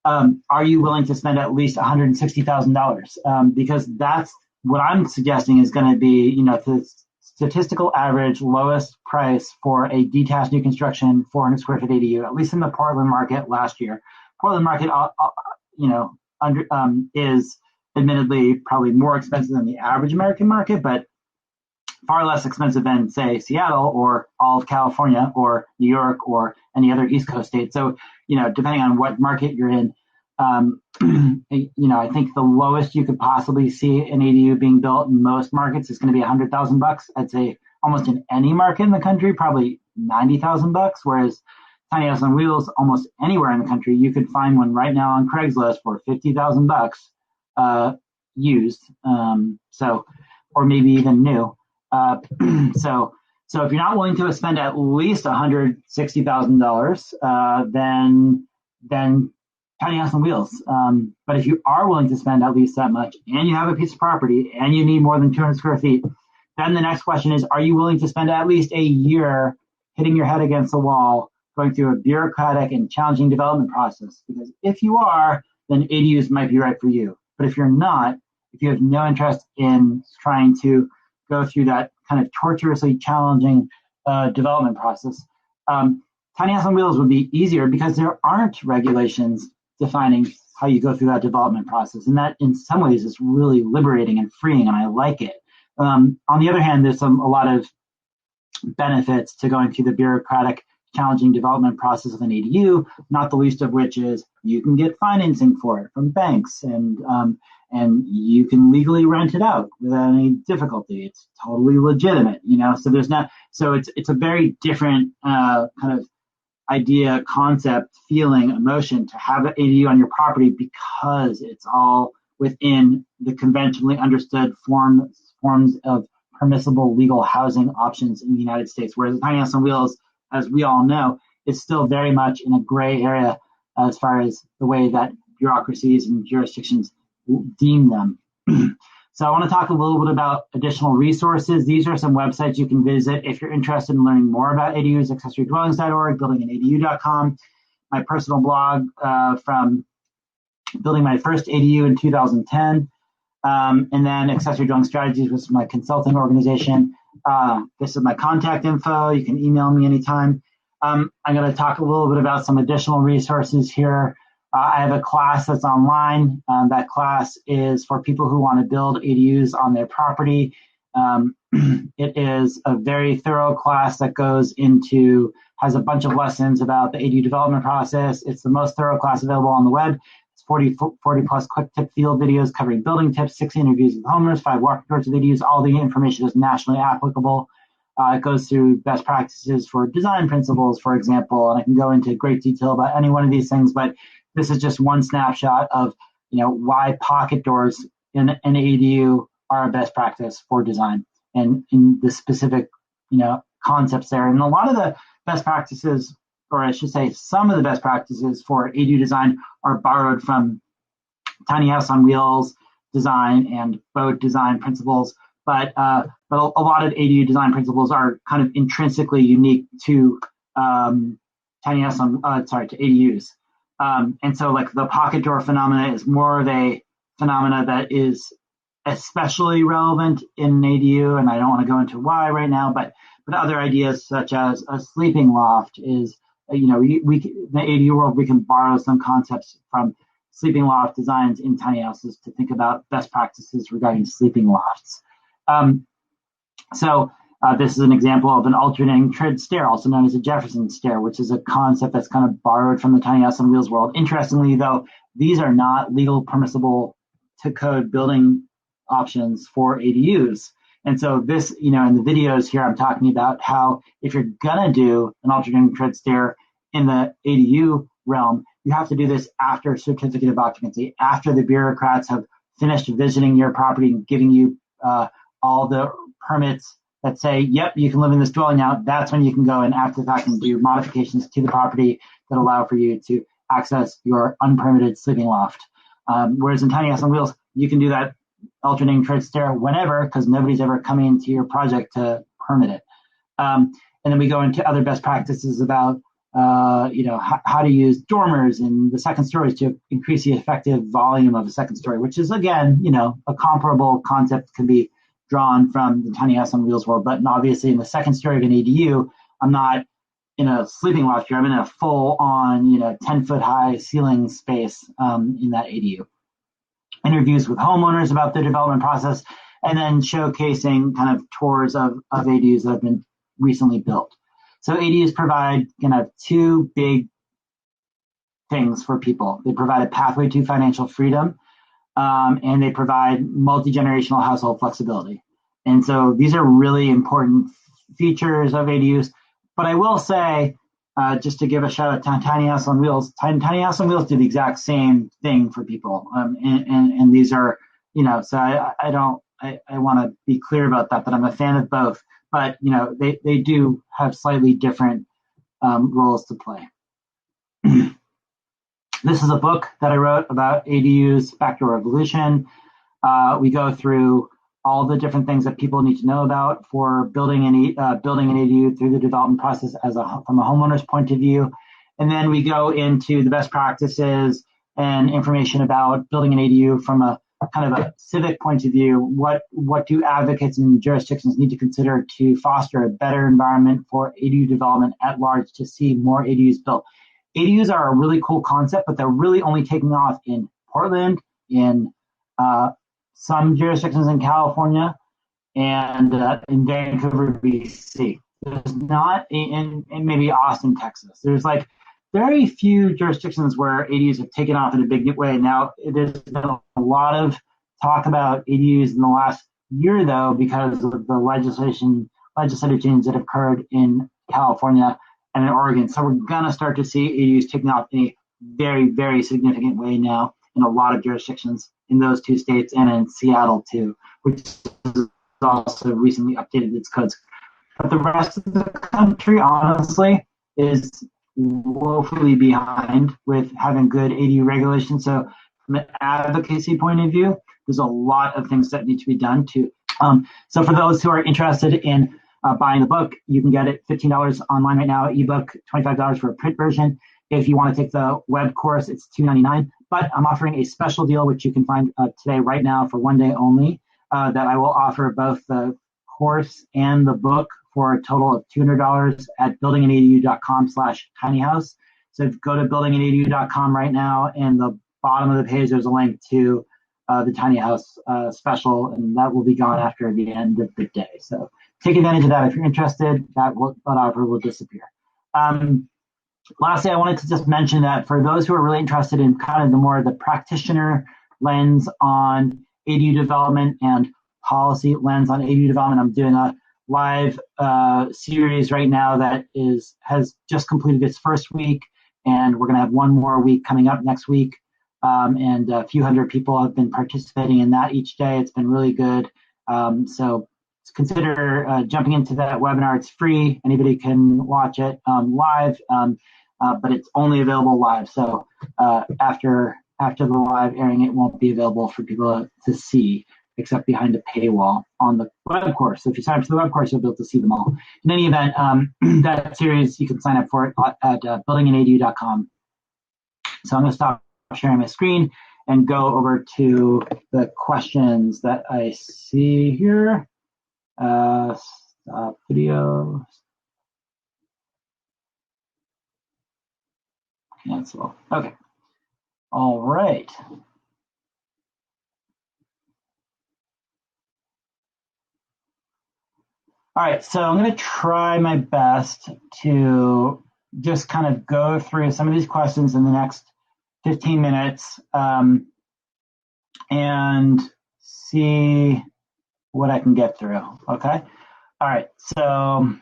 Are you willing to spend at least $160,000? Because that's what I'm suggesting is going to be, the statistical average lowest price for a detached new construction 400 square foot ADU, at least in the Portland market last year. Portland market, is admittedly probably more expensive than the average American market, but far less expensive than, say, Seattle or all of California or New York or any other East Coast state. So, depending on what market you're in, I think the lowest you could possibly see an ADU being built in most markets is going to be $100,000. I'd say almost in any market in the country, probably $90,000. Whereas tiny house on wheels, almost anywhere in the country, you could find one right now on Craigslist for $50,000 used. Or maybe even new. So if you're not willing to spend at least $160,000, then tiny house on wheels. But if you are willing to spend at least that much, and you have a piece of property, and you need more than 200 square feet, then the next question is, are you willing to spend at least a year hitting your head against the wall, going through a bureaucratic and challenging development process? Because if you are, then ADUs might be right for you. But if you're not, if you have no interest in trying to go through that kind of tortuously challenging development process, tiny house on wheels would be easier because there aren't regulations defining how you go through that development process. And that in some ways is really liberating and freeing, and I like it. On the other hand, there's a lot of benefits to going through the bureaucratic, challenging development process of an ADU, not the least of which is you can get financing for it from banks, and you can legally rent it out without any difficulty. It's totally legitimate, so it's a very different kind of idea, concept, feeling, emotion to have an ADU on your property because it's all within the conventionally understood forms of permissible legal housing options in the United States. Whereas tiny house on wheels, as we all know, is still very much in a gray area as far as the way that bureaucracies and jurisdictions deem them. So I want to talk a little bit about additional resources. These are some websites you can visit if you're interested in learning more about ADUs, accessorydwellings.org, buildinganadu.com, my personal blog from building my first ADU in 2010, and then Accessory Dwelling Strategies, which is my consulting organization. This is my contact info. You can email me anytime. I'm going to talk a little bit about some additional resources here. I have a class that's online. That class is for people who want to build ADUs on their property. It is a very thorough class that has a bunch of lessons about the ADU development process. It's the most thorough class available on the web. It's 40 plus quick tip field videos covering building tips, 6 interviews with homeowners, 5 walking tours of ADUs. All the information is nationally applicable. It goes through best practices for design principles, for example, and I can go into great detail about any one of these things, but this is just one snapshot of why pocket doors in an ADU are a best practice for design and in the specific concepts there. And a lot of the best practices, or I should say some of the best practices for ADU design are borrowed from tiny house on wheels design and boat design principles. But a lot of ADU design principles are kind of intrinsically unique to to ADUs. And so like the pocket door phenomena is more of a phenomena that is especially relevant in an ADU, and I don't want to go into why right now, but other ideas such as a sleeping loft is, in the ADU world, we can borrow some concepts from sleeping loft designs in tiny houses to think about best practices regarding sleeping lofts. This is an example of an alternating tread stair, also known as a Jefferson Stair, which is a concept that's kind of borrowed from the tiny house on wheels world. Interestingly, though, these are not legal permissible to code building options for ADUs. And so this, in the videos here, I'm talking about how if you're gonna do an alternating tread stair in the ADU realm, you have to do this after certificate of occupancy, after the bureaucrats have finished visiting your property and giving you all the permits that say, yep, you can live in this dwelling now. That's when you can go and after the fact and do modifications to the property that allow for you to access your unpermitted sleeping loft. Whereas in tiny house on wheels, you can do that alternating tread stair whenever, because nobody's ever coming into your project to permit it. And then we go into other best practices about how to use dormers in the second stories to increase the effective volume of a second story, which is again, a comparable concept can be drawn from the tiny house on wheels world, but obviously in the second story of an ADU, I'm not in a sleeping loft here. I'm in a full on, 10-foot high ceiling space in that ADU. Interviews with homeowners about the development process, and then showcasing kind of tours of ADUs that have been recently built. So ADUs provide kind of 2 big things for people. They provide a pathway to financial freedom, and they provide multi-generational household flexibility. And so these are really important features of ADUs. But I will say, just to give a shout out to Tiny House on Wheels, Tiny House on Wheels do the exact same thing for people. And these are, so I want to be clear about that I'm a fan of both. But, they do have slightly different roles to play. This is a book that I wrote about ADUs, Backdoor Evolution. We go through all the different things that people need to know about for building an ADU through the development process from a homeowner's point of view. And then we go into the best practices and information about building an ADU from a kind of a civic point of view. What do advocates and jurisdictions need to consider to foster a better environment for ADU development at large to see more ADUs built? ADUs are a really cool concept, but they're really only taking off in Portland, in some jurisdictions in California, and in Vancouver, BC. There's not in maybe Austin, Texas. There's like very few jurisdictions where ADUs have taken off in a big way. Now, there's been a lot of talk about ADUs in the last year, though, because of the legislative changes that have occurred in California and in Oregon. So we're going to start to see ADUs taking off in a very, very significant way now in a lot of jurisdictions in those 2 states and in Seattle, too, which has also recently updated its codes. But the rest of the country, honestly, is woefully behind with having good ADU regulations. So from an advocacy point of view, there's a lot of things that need to be done to. So for those who are interested in buying the book, you can get it $15 online right now, ebook, $25 for a print version. If you want to take the web course, it's $2.99. But I'm offering a special deal, which you can find today right now for one day only, that I will offer both the course and the book for a total of $200 at buildinganedu.com/tinyhouse. So go to buildinganedu.com right now, and the bottom of the page, there's a link to the tiny house special, and that will be gone after the end of the day. So take advantage of that if you're interested. That offer will disappear. Lastly, I wanted to just mention that for those who are really interested in kind of the practitioner lens on ADU development and policy lens on ADU development, I'm doing a live series right now that has just completed its first week, and we're going to have one more week coming up next week. And a few hundred people have been participating in that each day. It's been really good. So consider jumping into that webinar. It's free. Anybody can watch it live, but it's only available live. So after the live airing, it won't be available for people to see, except behind a paywall on the web course. So if you sign up for the web course, you'll be able to see them all. In any event, that series, you can sign up for it at buildinganedu.com. So I'm going to stop sharing my screen and go over to the questions that I see here. Stop video. Cancel. Okay. All right. All right, so I'm going to try my best to just kind of go through some of these questions in the next 15 minutes and see what I can get through, okay? All right, so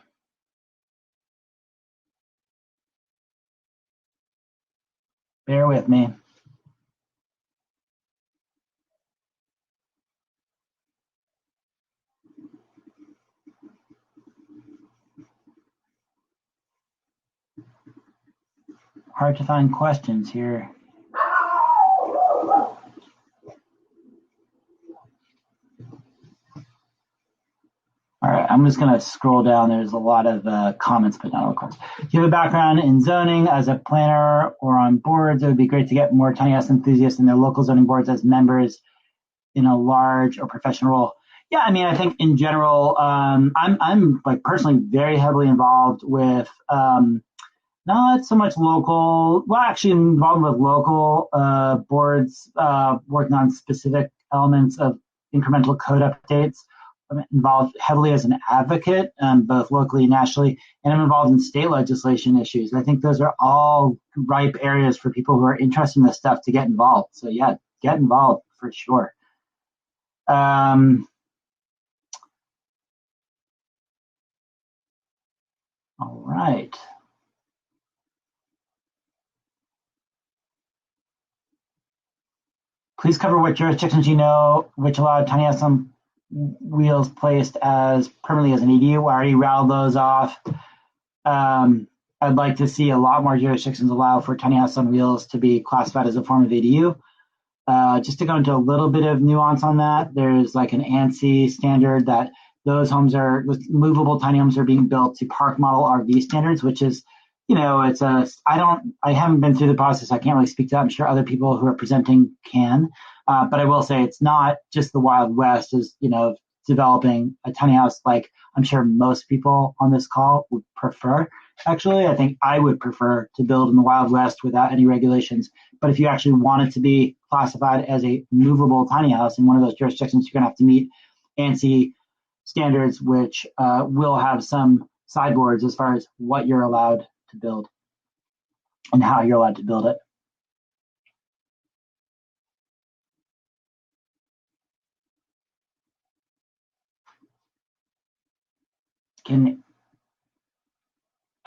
bear with me. Hard to find questions here. All right, I'm just going to scroll down. There's a lot of comments, but not all questions. If you have a background in zoning as a planner or on boards, it would be great to get more tiny house enthusiasts in their local zoning boards as members in a large or professional role. Yeah, I mean, I think in general, I'm like personally very heavily involved with not so much local, well, actually involved with local boards working on specific elements of incremental code updates. I'm involved heavily as an advocate, both locally and nationally, and I'm involved in state legislation issues. I think those are all ripe areas for people who are interested in this stuff to get involved. So yeah, get involved for sure. All right. Please cover what jurisdictions you know which allow tiny house on wheels placed as permanently as an EDU. I already rattled those off. I'd like to see a lot more jurisdictions allow for tiny house on wheels to be classified as a form of ADU. Just to go into a little bit of nuance on that, there's like an ANSI standard that those homes are, movable tiny homes are being built to park model RV standards, which is, you know, it's I haven't been through the process. I can't really speak to that. I'm sure other people who are presenting can. But I will say it's not just the Wild West as, you know, developing a tiny house like I'm sure most people on this call would prefer. Actually, I think I would prefer to build in the Wild West without any regulations. But if you actually want it to be classified as a movable tiny house in one of those jurisdictions, you're going to have to meet ANSI standards, which will have some sideboards as far as what you're allowed to build and how you're allowed to build it. Can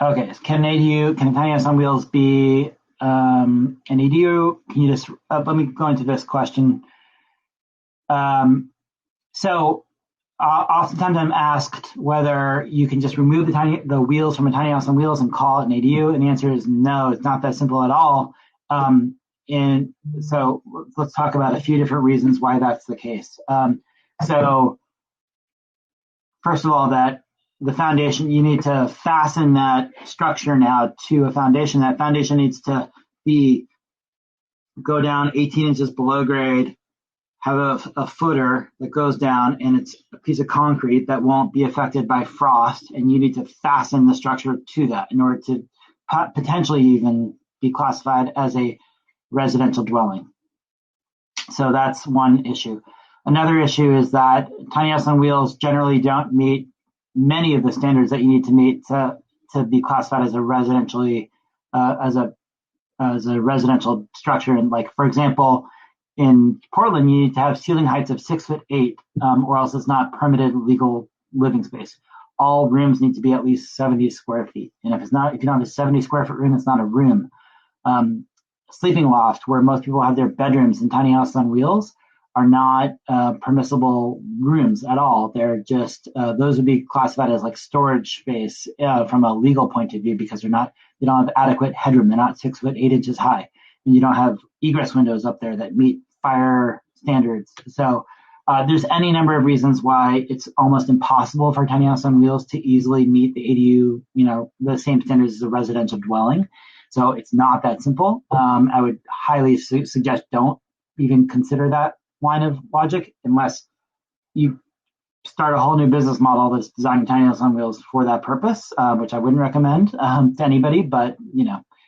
a tiny house on wheels be an EDU? Can you just let me go into this question? So oftentimes I'm asked whether you can just remove the wheels from a tiny house on wheels and call it an ADU, and the answer is no. It's not that simple at all. And so let's talk about a few different reasons why that's the case. So first of all, that the foundation, you need to fasten that structure now to a foundation. That foundation needs to go down 18 inches below grade, have a footer that goes down, and it's a piece of concrete that won't be affected by frost, and you need to fasten the structure to that in order to potentially even be classified as a residential dwelling. So that's one issue. Another issue is that tiny house on wheels generally don't meet many of the standards that you need to meet to be classified as a residentially as a residential structure. And like, for example, in Portland, you need to have ceiling heights of 6'8", or else it's not permitted legal living space. All rooms need to be at least 70 square feet. And if you don't have a 70 square foot room, it's not a room. Sleeping loft, where most people have their bedrooms in tiny house on wheels, are not permissible rooms at all. They're just those would be classified as like storage space from a legal point of view, because they don't have adequate headroom. They're not 6 foot 8 inches high, and you don't have egress windows up there that meet fire standards. So there's any number of reasons why it's almost impossible for tiny house on wheels to easily meet the ADU, the same standards as a residential dwelling. So it's not that simple. I would highly suggest don't even consider that line of logic unless you start a whole new business model that's designing tiny house on wheels for that purpose, which I wouldn't recommend to anybody, but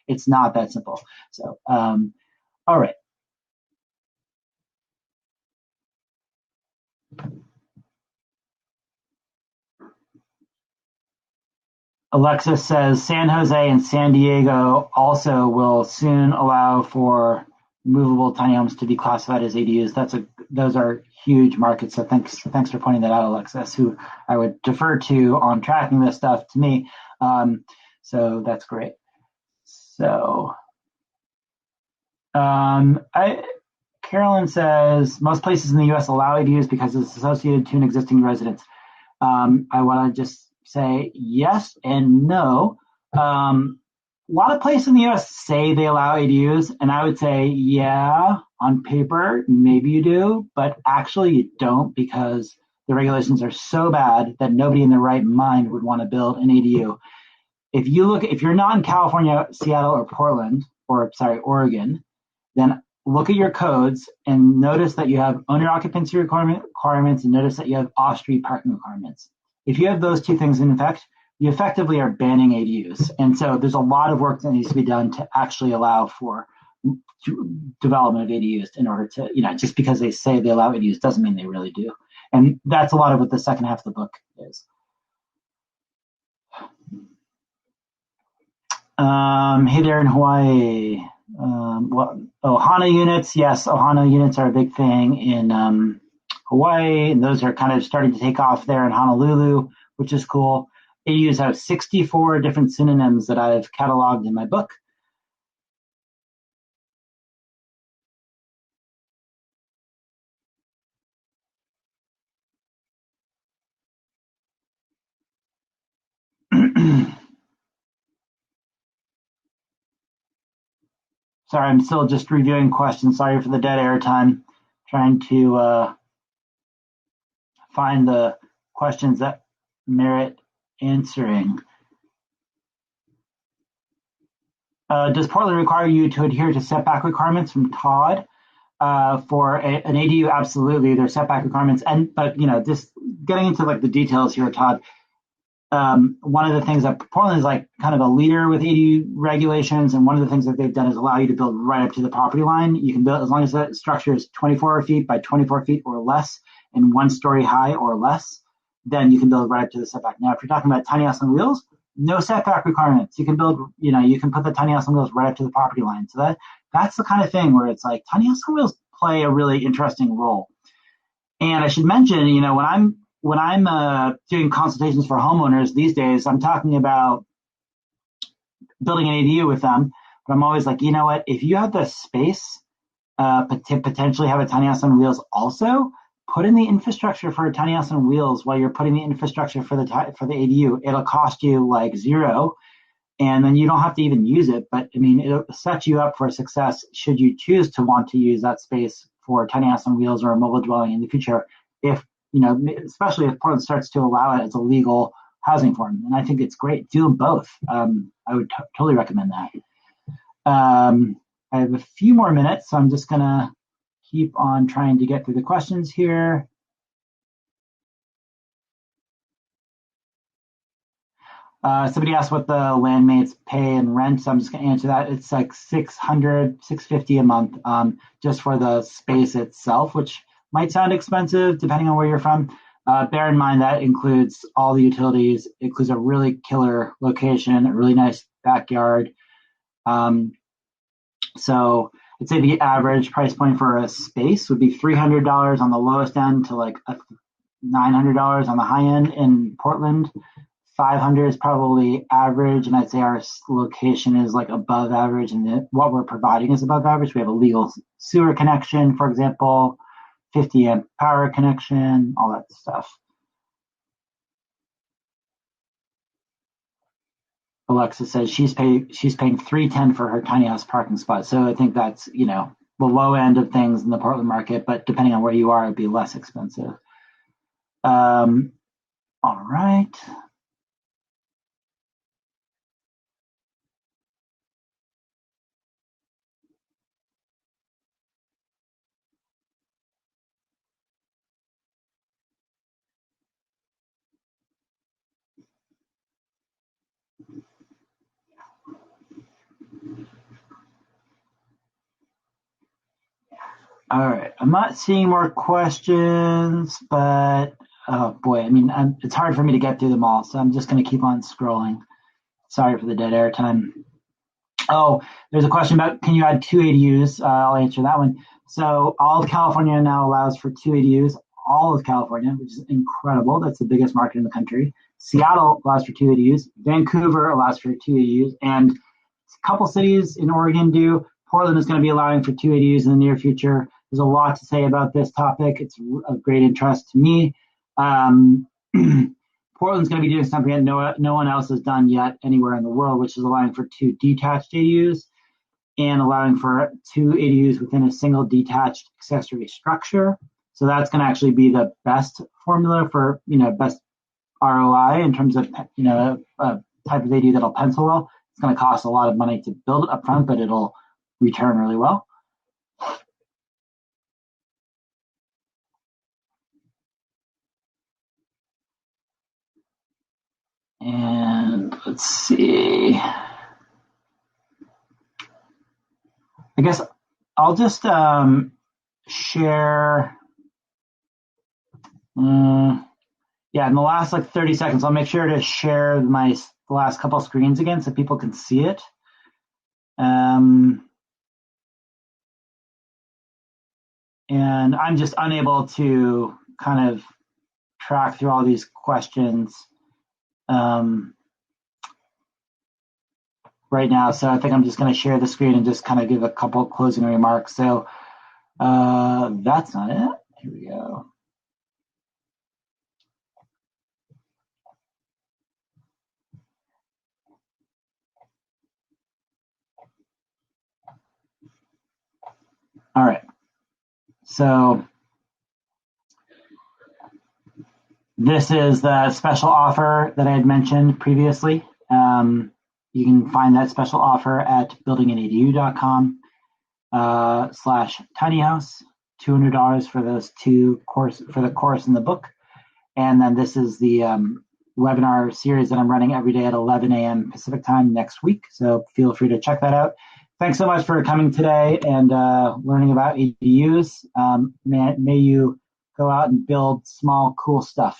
it's not that simple. So, all right. Alexis says San Jose and San Diego also will soon allow for movable tiny homes to be classified as ADUs. Those are huge markets. So thanks for pointing that out, Alexis, who I would defer to on tracking this stuff to me. So that's great. So Carolyn says most places in the U.S. allow ADUs because it's associated to an existing residence. I want to just say yes and no. A lot of places in the U.S. say they allow ADUs, and I would say, yeah, on paper, maybe you do, but actually you don't, because the regulations are so bad that nobody in their right mind would want to build an ADU. If you're not in California, Seattle, or Portland, Oregon, then look at your codes and notice that you have owner occupancy requirements, and notice that you have off-street parking requirements. If you have those two things in effect, you effectively are banning ADUs. And so there's a lot of work that needs to be done to actually allow for development of ADUs in order to, just because they say they allow ADUs doesn't mean they really do. And that's a lot of what the second half of the book is. Hey there in Hawaii. Ohana units. Yes, Ohana units are a big thing in Hawaii, and those are kind of starting to take off there in Honolulu, which is cool. ADUs have 64 different synonyms that I've cataloged in my book. Sorry, I'm still just reviewing questions. Sorry for the dead air time. Trying to find the questions that merit answering. Does Portland require you to adhere to setback requirements from Todd? For an ADU, absolutely. There's setback requirements, but just getting into like the details here, Todd. One of the things that Portland is like kind of a leader with ADU regulations, and one of the things that they've done is allow you to build right up to the property line. You can build as long as the structure is 24 feet by 24 feet or less and 1 story high or less, then you can build right up to the setback. Now, if you're talking about tiny house on wheels, no setback requirements. You can build, you can put the tiny house on wheels right up to the property line. So that's the kind of thing where it's like tiny house on wheels play a really interesting role. And I should mention, when I'm doing consultations for homeowners these days, I'm talking about building an ADU with them, but I'm always like, you know what? If you have the space to potentially have a tiny house on wheels also, put in the infrastructure for a tiny house on wheels while you're putting the infrastructure for the ADU. It'll cost you like $0, and then you don't have to even use it. But I mean, it'll set you up for success should you choose to want to use that space for a tiny house on wheels or a mobile dwelling in the future. Especially if Portland starts to allow it as a legal housing form. And I think it's great. Do them both. I would totally recommend that. I have a few more minutes, so I'm just going to keep on trying to get through the questions here. Somebody asked what the landmates pay in rent, so I'm just going to answer that. It's like $650 a month just for the space itself, which might sound expensive depending on where you're from. Bear in mind that includes all the utilities, it includes a really killer location, a really nice backyard. So I'd say the average price point for a space would be $300 on the lowest end to like $900 on the high end in Portland. 500 is probably average, and I'd say our location is like above average, and what we're providing is above average. We have a legal sewer connection, for example, 50 amp power connection, all that stuff. Alexa says she's paying $310 for her tiny house parking spot. So I think that's, the low end of things in the Portland market, but depending on where you are, it'd be less expensive. All right. All right, I'm not seeing more questions, but oh boy, it's hard for me to get through them all, so I'm just going to keep on scrolling. Sorry for the dead air time. Oh, there's a question about can you add 2 ADUs? I'll answer that one. So all of California now allows for 2 ADUs, all of California, which is incredible. That's the biggest market in the country. Seattle allows for 2 ADUs. Vancouver allows for 2 ADUs. And a couple cities in Oregon do. Portland is going to be allowing for 2 ADUs in the near future. There's a lot to say about this topic. It's of great interest to me. Portland's going to be doing something that no one else has done yet anywhere in the world, which is allowing for 2 detached ADUs and allowing for 2 ADUs within a single detached accessory structure. So that's going to actually be the best formula for, best ROI in terms of, a type of ADU that'll pencil well. It's going to cost a lot of money to build it up front, but it'll return really well. And let's see. I guess I'll just share. In the last 30 seconds, I'll make sure to share the last couple screens again so people can see it. And I'm just unable to kind of track through all these questions right now. So I think I'm just going to share the screen and just kind of give a couple closing remarks. So that's not it. Here we go. All right. So this is the special offer that I had mentioned previously. You can find that special offer at buildinganadu.com /tinyhouse, $200 for those 2 for the course in the book. And then this is the webinar series that I'm running every day at 11 a.m. Pacific time next week. So feel free to check that out. Thanks so much for coming today and learning about ADUs. May you go out and build small, cool stuff.